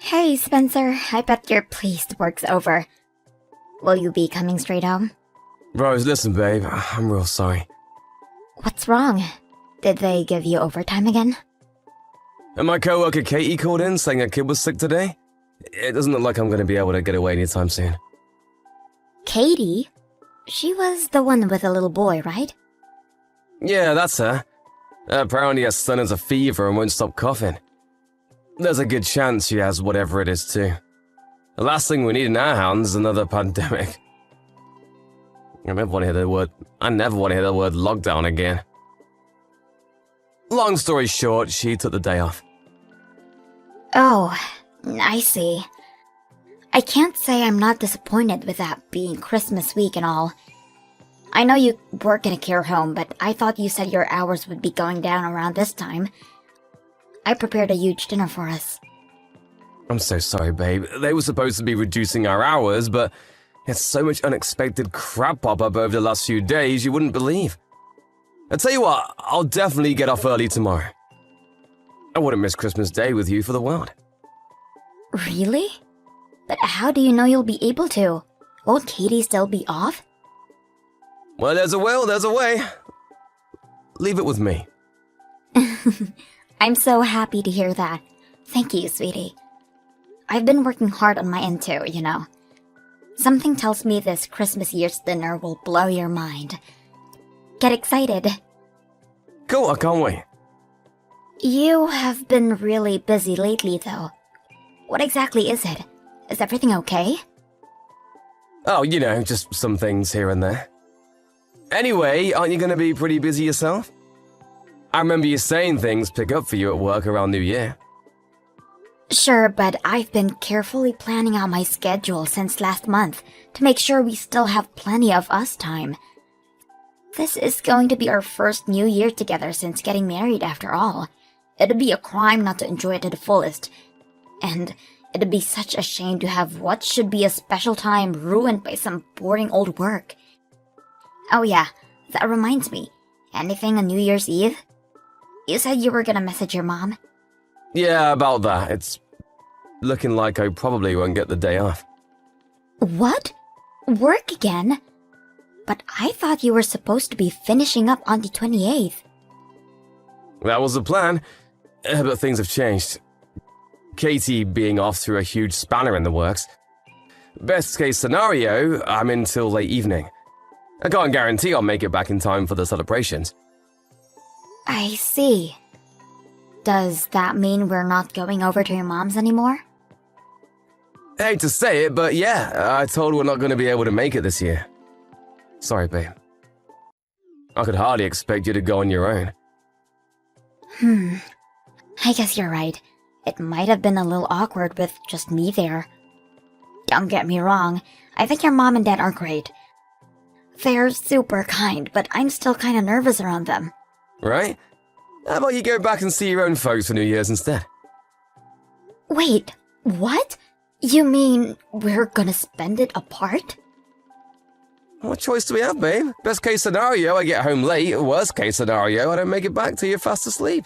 Hey, Spencer, I bet you're pleased work's over. Will you be coming straight home? Rose, listen, babe. I'm real sorry. What's wrong? Did they give you overtime again? And my coworker Katie called in saying her kid was sick today. It doesn't look like I'm going to be able to get away anytime soon. Katie? She was the one with the little boy, right? Yeah, that's her. Apparently her son has a fever and won't stop coughing. There's a good chance she has whatever it is too. The last thing we need in our hands is another pandemic. I never want to hear the word lockdown again. Long story short, she took the day off. Oh, I see. I can't say I'm not disappointed with that being Christmas week and all. I know you work in a care home, but I thought you said your hours would be going down around this time. I prepared a huge dinner for us. I'm so sorry, babe. They were supposed to be reducing our hours, but it's so much unexpected crap pop up over the last few days you wouldn't believe. I tell you what, I'll definitely get off early tomorrow. I wouldn't miss Christmas Day with you for the world. Really? But how do you know you'll be able to? Won't Katie still be off? Well, there's a will, there's a way. Leave it with me. I'm so happy to hear that. Thank you, sweetie. I've been working hard on my end too, you know. Something tells me this Christmas year's dinner will blow your mind. Get excited. Cool, I can't wait. You have been really busy lately, though. What exactly is it? Is everything okay? Oh, you know, just some things here and there. Anyway, aren't you going to be pretty busy yourself? I remember you saying things pick up for you at work around New Year. Sure, but I've been carefully planning out my schedule since last month to make sure we still have plenty of us time. This is going to be our first New Year together since getting married, after all. It'd be a crime not to enjoy it to the fullest. And it'd be such a shame to have what should be a special time ruined by some boring old work. Oh yeah, that reminds me. Anything on New Year's Eve? You said you were gonna message your mom? Yeah, about that. It's looking like I probably won't get the day off. What? Work again? But I thought you were supposed to be finishing up on the 28th. That was the plan, but things have changed. Katie being off threw a huge spanner in the works. Best case scenario, I'm in till late evening. I can't guarantee I'll make it back in time for the celebrations. I see. Does that mean we're not going over to your mom's anymore? I hate to say it, but yeah, I told her we're not going to be able to make it this year. Sorry, babe. I could hardly expect you to go on your own. I guess you're right. It might have been a little awkward with just me there. Don't get me wrong, I think your mom and dad are great. They're super kind, but I'm still kinda nervous around them. Right? How about you go back and see your own folks for New Year's instead? Wait, what? You mean we're gonna spend it apart? What choice do we have, babe? Best case scenario, I get home late. Worst case scenario, I don't make it back till you're fast asleep.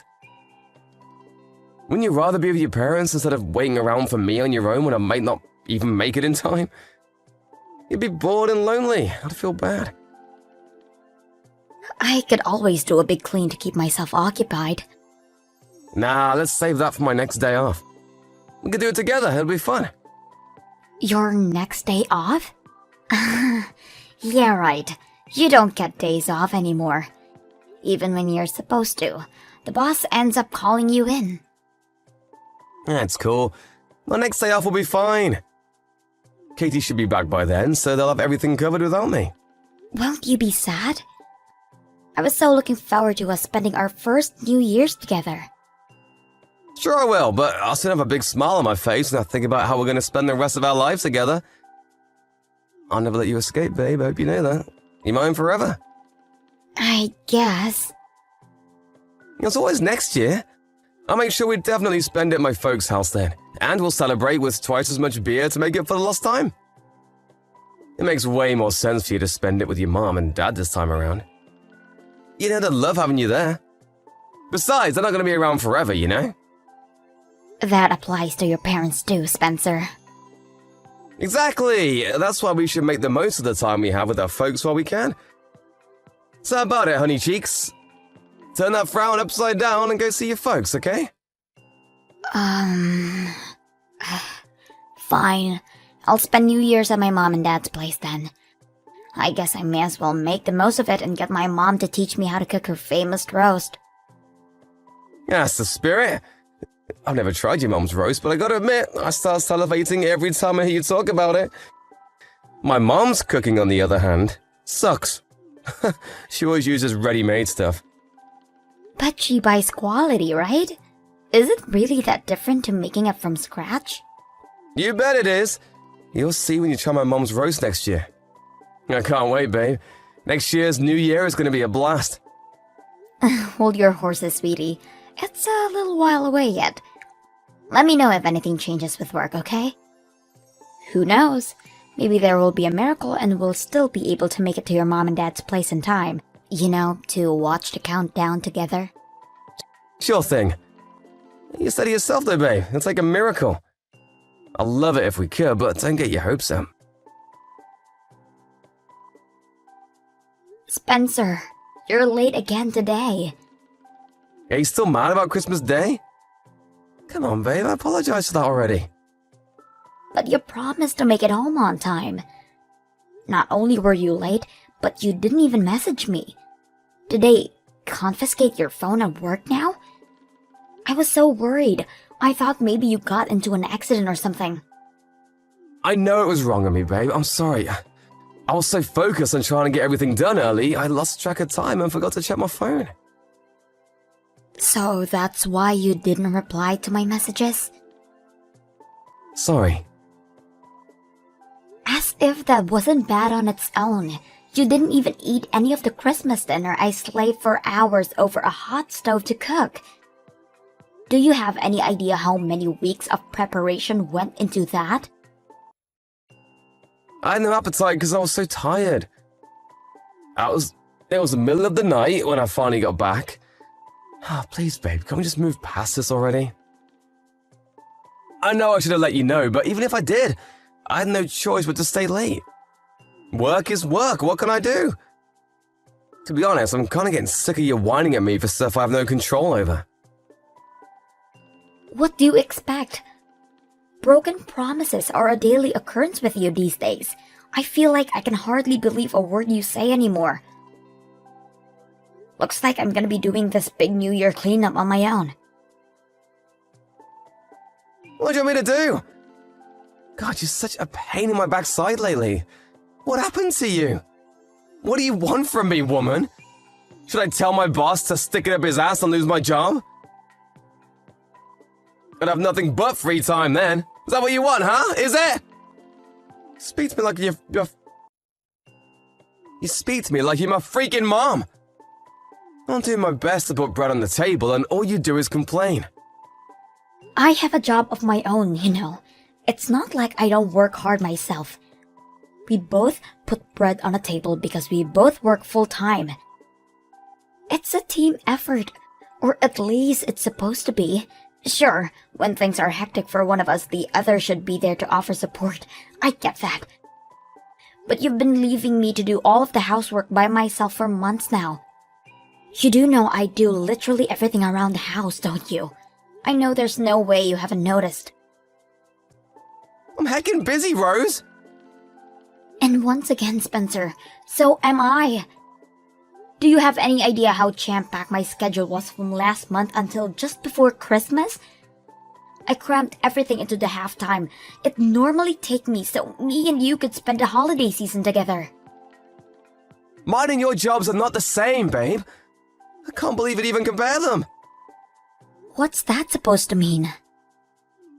Wouldn't you rather be with your parents instead of waiting around for me on your own when I might not even make it in time? You'd be bored and lonely. I'd feel bad. I could always do a big clean to keep myself occupied. Nah, let's save that for my next day off. We could do it together, it'll be fun. Your next day off? Yeah, right. You don't get days off anymore. Even when you're supposed to, the boss ends up calling you in. That's cool. My next day off will be fine. Katie should be back by then, so they'll have everything covered without me. Won't you be sad? I was so looking forward to us spending our first New Year's together. Sure I will, but I'll still have a big smile on my face when I think about how we're going to spend the rest of our lives together. I'll never let you escape, babe. I hope you know that. You're mine forever. I guess. It's always next year. I'll make sure we definitely spend it at my folks' house then. And we'll celebrate with twice as much beer to make up for the lost time. It makes way more sense for you to spend it with your mom and dad this time around. You know they'd love having you there. Besides, they're not going to be around forever, you know? That applies to your parents too, Spencer. Exactly! That's why we should make the most of the time we have with our folks while we can. So how about it, honey cheeks? Turn that frown upside down and go see your folks, okay? Fine. I'll spend New Year's at my mom and dad's place then. I guess I may as well make the most of it and get my mom to teach me how to cook her famous roast. That's the spirit. I've never tried your mom's roast, but I gotta admit, I start salivating every time I hear you talk about it. My mom's cooking, on the other hand, sucks. She always uses ready-made stuff. But she buys quality, right? Is it really that different to making it from scratch? You bet it is. You'll see when you try my mom's roast next year. I can't wait, babe. Next year's New Year is gonna be a blast. Hold your horses, sweetie. It's a little while away yet. Let me know if anything changes with work, okay? Who knows? Maybe there will be a miracle and we'll still be able to make it to your mom and dad's place in time. You know, to watch the countdown together. Sure thing. You said it yourself though, babe. It's like a miracle. I'd love it if we could, but don't get your hopes up. Spencer, you're late again today. Are you still mad about Christmas Day? Come on, babe. I apologize for that already. But you promised to make it home on time. Not only were you late, but you didn't even message me. Did they confiscate your phone at work now? I was so worried. I thought maybe you got into an accident or something. I know it was wrong of me, babe. I'm sorry. I was so focused on trying to get everything done early, I lost track of time and forgot to check my phone. So that's why you didn't reply to my messages? Sorry. As if that wasn't bad on its own. You didn't even eat any of the Christmas dinner I slaved for hours over a hot stove to cook. Do you have any idea how many weeks of preparation went into that? I had no appetite because I was so tired. It was the middle of the night when I finally got back. Please, babe, can we just move past this already? I know I should have let you know, but even if I did, I had no choice but to stay late. Work is work, what can I do? To be honest, I'm kind of getting sick of you whining at me for stuff I have no control over. What do you expect? Broken promises are a daily occurrence with you these days. I feel like I can hardly believe a word you say anymore. Looks like I'm gonna be doing this big New Year cleanup on my own. What do you want me to do? God, you're such a pain in my backside lately. What happened to you? What do you want from me, woman? Should I tell my boss to stick it up his ass and lose my job? I'd have nothing but free time then. Is that what you want, huh? Is it? Speak to me like you're... You speak to me like you're my freaking mom. I'm doing my best to put bread on the table and all you do is complain. I have a job of my own, you know. It's not like I don't work hard myself. We both put bread on a table because we both work full-time. It's a team effort, or at least it's supposed to be. Sure, when things are hectic for one of us, the other should be there to offer support. I get that. But you've been leaving me to do all of the housework by myself for months now. You do know I do literally everything around the house, don't you? I know there's no way you haven't noticed. I'm heckin' busy, Rose. And once again, Spencer, so am I. Do you have any idea how jam-packed my schedule was from last month until just before Christmas? I crammed everything into the halftime. It normally takes me so me and you could spend the holiday season together. Mine and your jobs are not the same, babe. I can't believe it even compare them. What's that supposed to mean?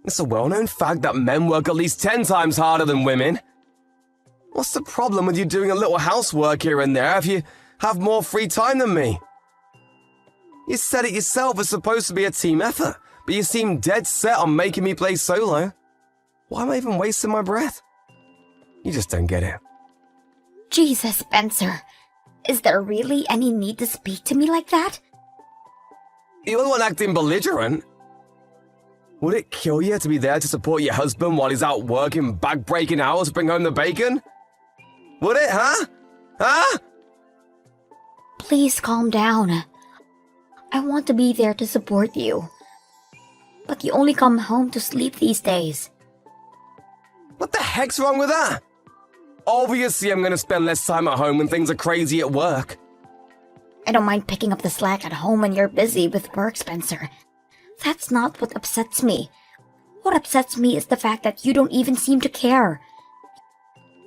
It's a well-known fact that men work at least 10 times harder than women. What's the problem with you doing a little housework here and there if you have more free time than me? You said it yourself, it's supposed to be a team effort, but you seem dead set on making me play solo. Why am I even wasting my breath? You just don't get it. Jesus, Spencer. Is there really any need to speak to me like that? You're the one acting belligerent. Would it kill you to be there to support your husband while he's out working back-breaking hours to bring home the bacon? Would it, huh? Huh? Please calm down. I want to be there to support you. But you only come home to sleep these days. What the heck's wrong with that? Obviously, I'm gonna spend less time at home when things are crazy at work. I don't mind picking up the slack at home when you're busy with work, Spencer. That's not what upsets me. What upsets me is the fact that you don't even seem to care.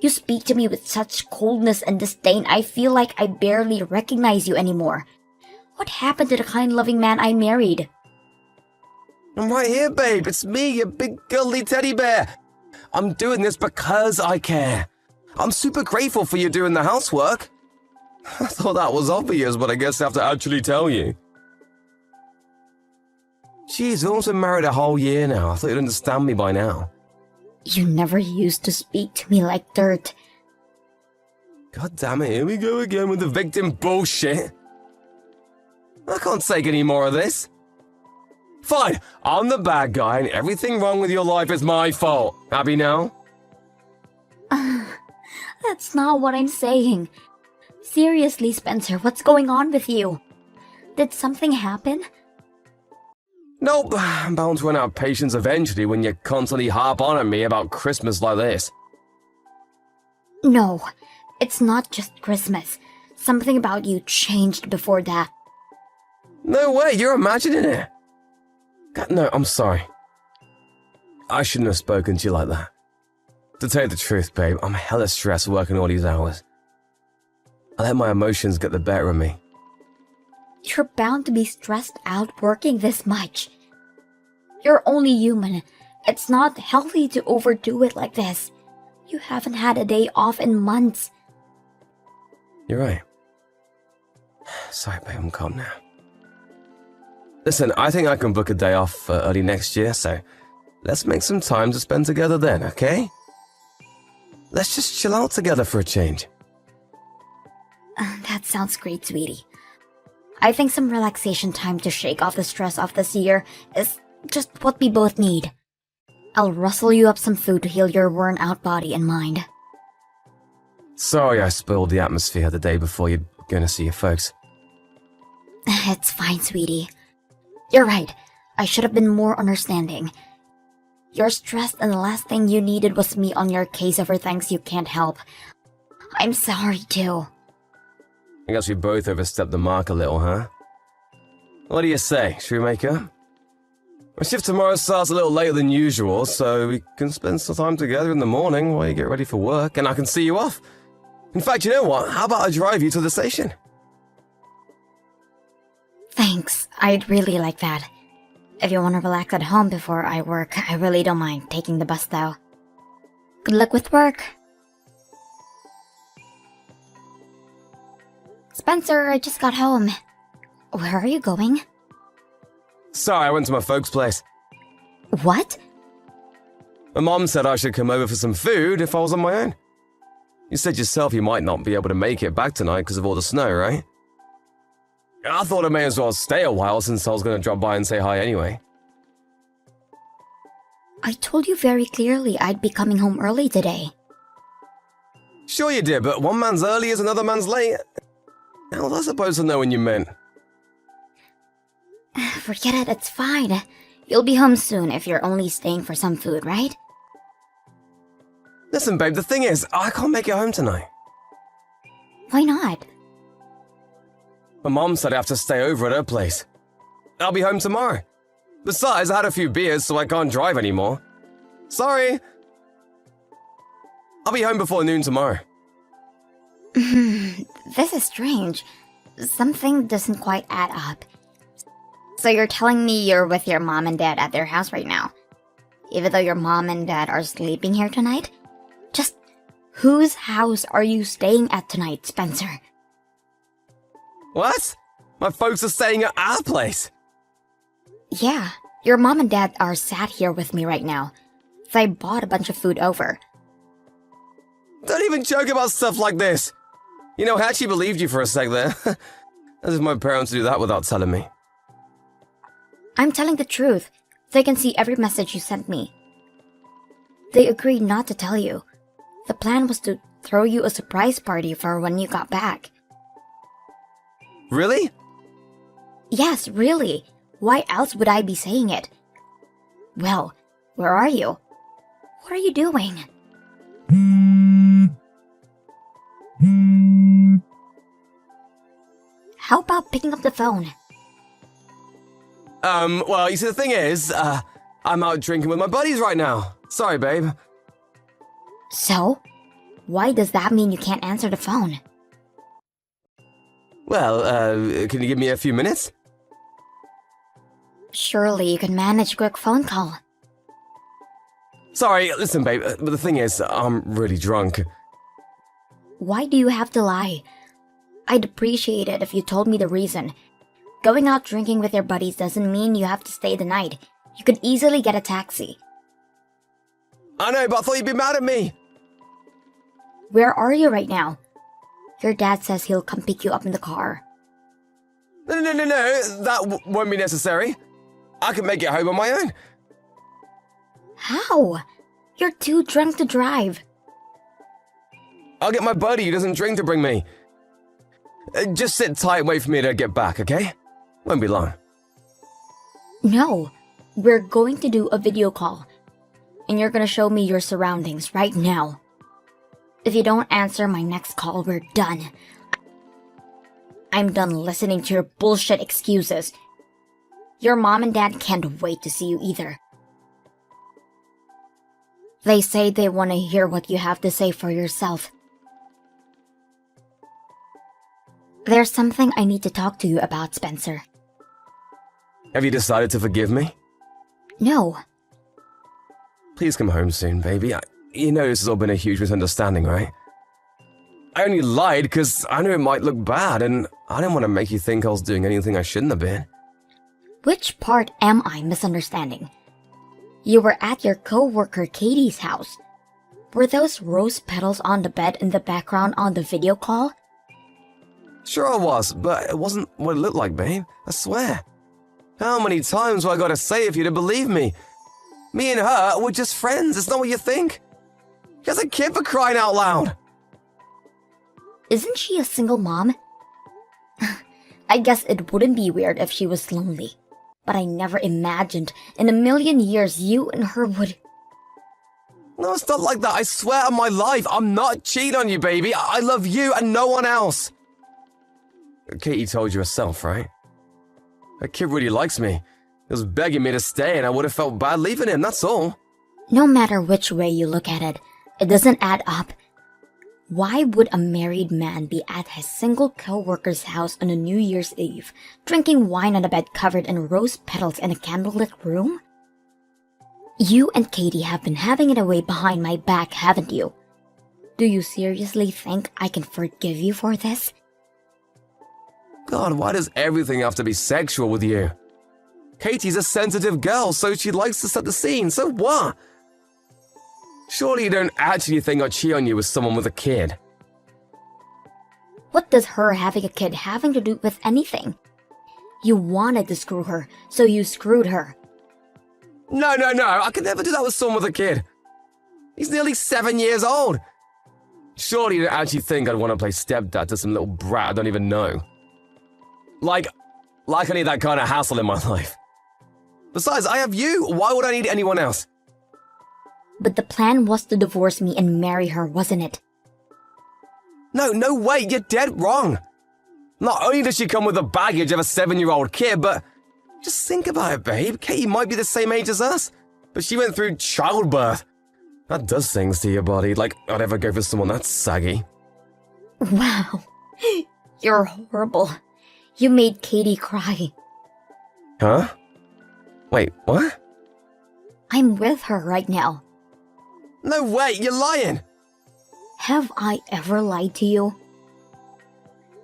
You speak to me with such coldness and disdain, I feel like I barely recognize you anymore. What happened to the kind, loving man I married? I'm right here, babe. It's me, your big girly teddy bear. I'm doing this because I care. I'm super grateful for you doing the housework. I thought that was obvious, but I guess I have to actually tell you. Jeez, we've almost been married a whole year now. I thought you'd understand me by now. You never used to speak to me like dirt. God damn it, here we go again with the victim bullshit. I can't take any more of this. Fine, I'm the bad guy and everything wrong with your life is my fault. Happy now? That's not what I'm saying. Seriously, Spencer, what's going on with you? Did something happen? Nope, I'm bound to run out of patience eventually when you constantly harp on at me about Christmas like this. No, it's not just Christmas. Something about you changed before that. No way, you're imagining it. God, no, I'm sorry. I shouldn't have spoken to you like that. To tell you the truth, babe, I'm hella stressed working all these hours. I let my emotions get the better of me. You're bound to be stressed out working this much. You're only human. It's not healthy to overdo it like this. You haven't had a day off in months. You're right. Sorry, babe, I'm calm now. Listen, I think I can book a day off early next year, so let's make some time to spend together then, okay? Let's just chill out together for a change. That sounds great, sweetie. I think some relaxation time to shake off the stress of this year is just what we both need. I'll rustle you up some food to heal your worn-out body and mind. Sorry I spoiled the atmosphere the day before you're gonna see your folks. It's fine, sweetie. You're right. I should have been more understanding. You're stressed and the last thing you needed was me on your case over things you can't help. I'm sorry, too. I guess we both overstepped the mark a little, huh? What do you say? Should we make up? My shift tomorrow starts a little later than usual, so we can spend some time together in the morning while you get ready for work, and I can see you off. In fact, you know what? How about I drive you to the station? Thanks. I'd really like that. If you want to relax at home before I work, I really don't mind taking the bus, though. Good luck with work. Spencer, I just got home. Where are you going? Sorry, I went to my folks' place. What? My mom said I should come over for some food if I was on my own. You said yourself you might not be able to make it back tonight because of all the snow, right? I thought I may as well stay a while since I was going to drop by and say hi anyway. I told you very clearly I'd be coming home early today. Sure you did, but one man's early is another man's late. How was I supposed to know when you meant? Forget it, it's fine. You'll be home soon if you're only staying for some food, right? Listen, babe, the thing is, I can't make it home tonight. Why not? My mom said I have to stay over at her place. I'll be home tomorrow. Besides, I had a few beers, so I can't drive anymore. Sorry. I'll be home before noon tomorrow. This is strange. Something doesn't quite add up. So you're telling me you're with your mom and dad at their house right now? Even though your mom and dad are sleeping here tonight? Just whose house are you staying at tonight, Spencer? What? My folks are staying at our place. Yeah, your mom and dad are sat here with me right now. So I bought a bunch of food over. Don't even joke about stuff like this. You know, I actually believed you for a sec there. As if my parents do that without telling me. I'm telling the truth. They can see every message you sent me. They agreed not to tell you. The plan was to throw you a surprise party for when you got back. Really? Yes, really. Why else would I be saying it? Well, where are you? What are you doing? How about picking up the phone? Well, you see, the thing is, I'm out drinking with my buddies right now. Sorry, babe. So? Why does that mean you can't answer the phone? Well, can you give me a few minutes? Surely you can manage a quick phone call. Sorry, listen, babe, but the thing is, I'm really drunk. Why do you have to lie? I'd appreciate it if you told me the reason. Going out drinking with your buddies doesn't mean you have to stay the night. You could easily get a taxi. I know, but I thought you'd be mad at me. Where are you right now? Your dad says he'll come pick you up in the car. No, that won't be necessary. I can make it home on my own. How? You're too drunk to drive. I'll get my buddy who doesn't drink to bring me. Just sit tight and wait for me to get back, okay? Won't be long. No, we're going to do a video call. And you're gonna show me your surroundings right now. If you don't answer my next call, we're done. I'm done listening to your bullshit excuses. Your mom and dad can't wait to see you either. They say they want to hear what you have to say for yourself. There's something I need to talk to you about, Spencer. Have you decided to forgive me? No. Please come home soon, baby. You know this has all been a huge misunderstanding, right? I only lied because I knew it might look bad, and I didn't want to make you think I was doing anything I shouldn't have been. Which part am I misunderstanding? You were at your co-worker Katie's house. Were those rose petals on the bed in the background on the video call? Sure I was, but it wasn't what it looked like, babe. I swear. How many times do I gotta say it for you to believe me? Me and her were just friends, it's not what you think. She has a kid, for crying out loud. Isn't she a single mom? I guess it wouldn't be weird if she was lonely. But I never imagined in a million years you and her would... No, it's not like that, I swear on my life. I'm not cheating on you, baby. I love you and no one else. Katie told you herself, right? That kid really likes me. He was begging me to stay and I would have felt bad leaving him, that's all. No matter which way you look at it, it doesn't add up. Why would a married man be at his single co-worker's house on a New Year's Eve, drinking wine on a bed covered in rose petals in a candlelit room? You and Katie have been having it away behind my back, haven't you? Do you seriously think I can forgive you for this? God, why does everything have to be sexual with you? Katie's a sensitive girl, so she likes to set the scene, so what? Surely you don't actually think I'd cheat on you with someone with a kid. What does her having a kid having to do with anything? You wanted to screw her, so you screwed her. No, I could never do that with someone with a kid. He's nearly 7 years old. Surely you don't actually think I'd want to play stepdad to some little brat I don't even know. Like I need that kind of hassle in my life. Besides, I have you. Why would I need anyone else? But the plan was to divorce me and marry her, wasn't it? No way, you're dead wrong. Not only does she come with the baggage of a 7-year-old kid, but just think about it, babe. Katie might be the same age as us, but she went through childbirth. That does things to your body, like I'd ever go for someone that saggy. Wow, you're horrible. You made Katie cry. Huh? Wait, what? I'm with her right now. No way, you're lying! Have I ever lied to you?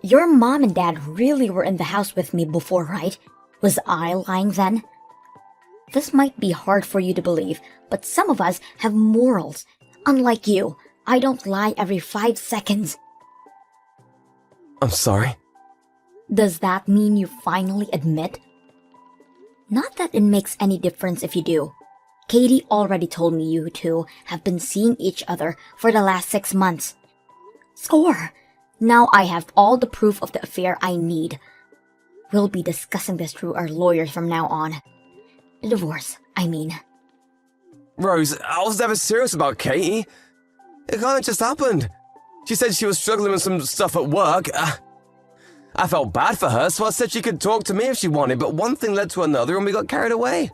Your mom and dad really were in the house with me before, right? Was I lying then? This might be hard for you to believe, but some of us have morals. Unlike you, I don't lie every 5 seconds. I'm sorry. Does that mean you finally admit? Not that it makes any difference if you do. Katie already told me you two have been seeing each other for the last 6 months. Score! Now I have all the proof of the affair I need. We'll be discussing this through our lawyers from now on. The divorce, I mean. Rose, I was never serious about Katie. It kind of just happened. She said she was struggling with some stuff at work. I felt bad for her, so I said she could talk to me if she wanted, but one thing led to another and we got carried away.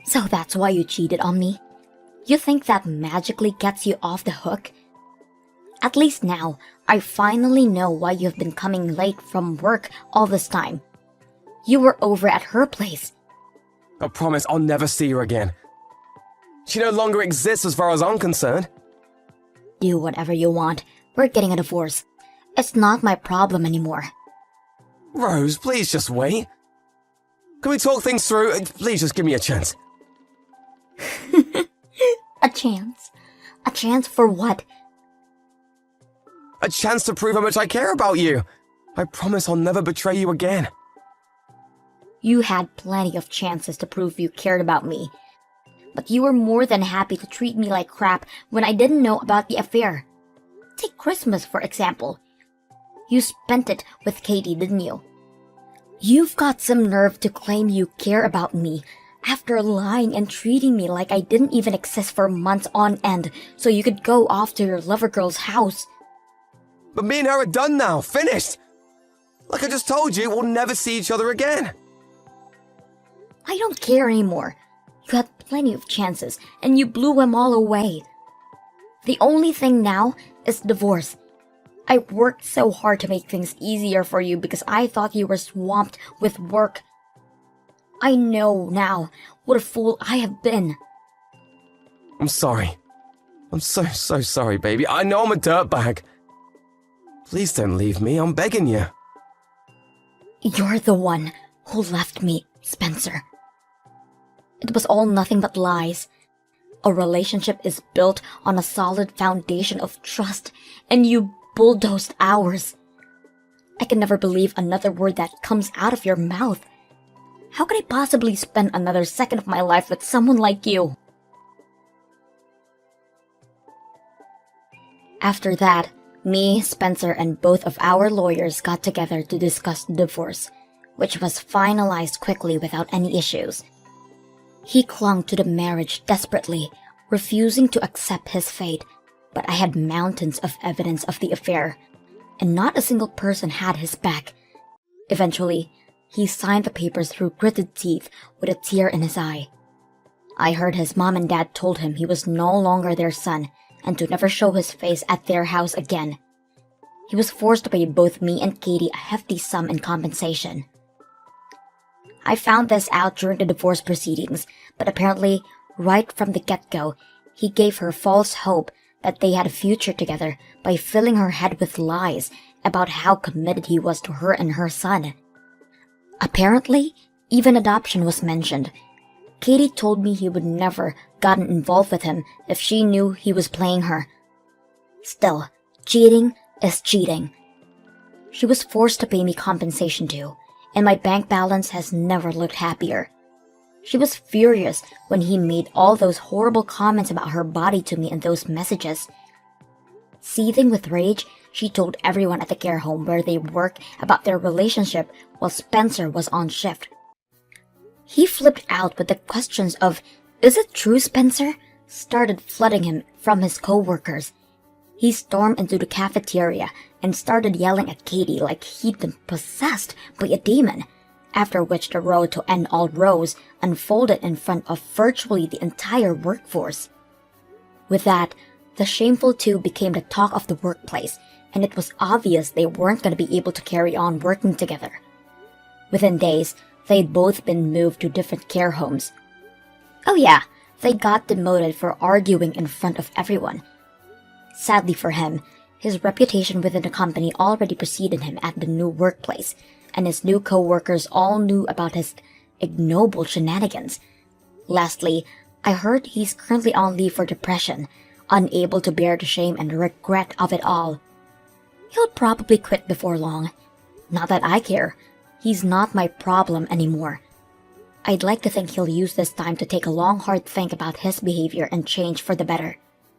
So that's why you cheated on me? You think that magically gets you off the hook? At least now, I finally know why you've been coming late from work all this time. You were over at her place. I promise I'll never see her again. She no longer exists as far as I'm concerned. Do whatever you want. We're getting a divorce. It's not my problem anymore. Rose, please just wait. Can we talk things through? Please just give me a chance. A chance? A chance for what? A chance to prove how much I care about you. I promise I'll never betray you again. You had plenty of chances to prove you cared about me. But you were more than happy to treat me like crap when I didn't know about the affair. Take Christmas, for example. You spent it with Katie, didn't you? You've got some nerve to claim you care about me after lying and treating me like I didn't even exist for months on end so you could go off to your lover girl's house. But me and her are done now, finished. Like I just told you, we'll never see each other again. I don't care anymore. You had plenty of chances, and you blew them all away. The only thing now is divorce. I worked so hard to make things easier for you because I thought you were swamped with work. I know now what a fool I have been. I'm sorry. I'm so sorry, baby. I know I'm a dirtbag. Please don't leave me, I'm begging you. You're the one who left me, Spencer. It was all nothing but lies. A relationship is built on a solid foundation of trust, and you bulldozed ours. I can never believe another word that comes out of your mouth. How could I possibly spend another second of my life with someone like you? After that, me, Spencer, and both of our lawyers got together to discuss the divorce, which was finalized quickly without any issues. He clung to the marriage desperately, refusing to accept his fate, but I had mountains of evidence of the affair, and not a single person had his back. Eventually, he signed the papers through gritted teeth with a tear in his eye. I heard his mom and dad told him he was no longer their son and to never show his face at their house again. He was forced to pay both me and Katie a hefty sum in compensation. I found this out during the divorce proceedings, but apparently, right from the get-go, he gave her false hope that they had a future together by filling her head with lies about how committed he was to her and her son. Apparently, even adoption was mentioned. Katie told me he would never gotten involved with him if she knew he was playing her. Still, cheating is cheating. She was forced to pay me compensation too, and my bank balance has never looked happier. She was furious when he made all those horrible comments about her body to me in those messages. Seething with rage, she told everyone at the care home where they work about their relationship while Spencer was on shift. He flipped out with the questions of, "Is it true, Spencer?" started flooding him from his co-workers. He stormed into the cafeteria and started yelling at Katie like he'd been possessed by a demon, after which the road to end all rows unfolded in front of virtually the entire workforce. With that, the shameful two became the talk of the workplace, and it was obvious they weren't going to be able to carry on working together. Within days, they'd both been moved to different care homes. Oh yeah, they got demoted for arguing in front of everyone. Sadly for him, his reputation within the company already preceded him at the new workplace, and his new co-workers all knew about his ignoble shenanigans. Lastly, I heard he's currently on leave for depression, unable to bear the shame and regret of it all. He'll probably quit before long. Not that I care. He's not my problem anymore. I'd like to think he'll use this time to take a long, hard think about his behavior and change for the better,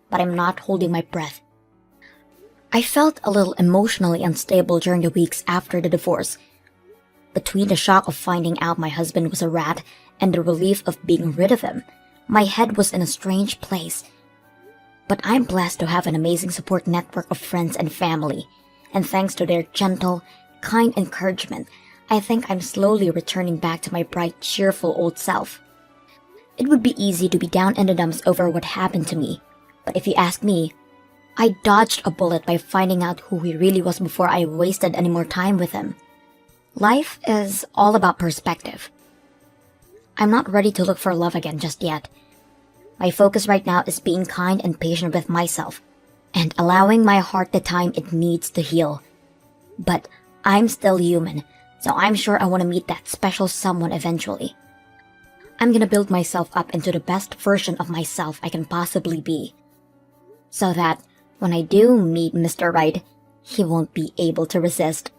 but I'm not holding my breath. I felt a little emotionally unstable during the weeks after the divorce. Between the shock of finding out my husband was a rat and the relief of being rid of him, my head was in a strange place. But I'm blessed to have an amazing support network of friends and family, and thanks to their gentle, kind encouragement, I think I'm slowly returning back to my bright, cheerful old self. It would be easy to be down in the dumps over what happened to me, but if you ask me, I dodged a bullet by finding out who he really was before I wasted any more time with him. Life is all about perspective. I'm not ready to look for love again just yet. My focus right now is being kind and patient with myself, and allowing my heart the time it needs to heal. But I'm still human, so I'm sure I want to meet that special someone eventually. I'm gonna build myself up into the best version of myself I can possibly be, so that when I do meet Mr. Right, he won't be able to resist.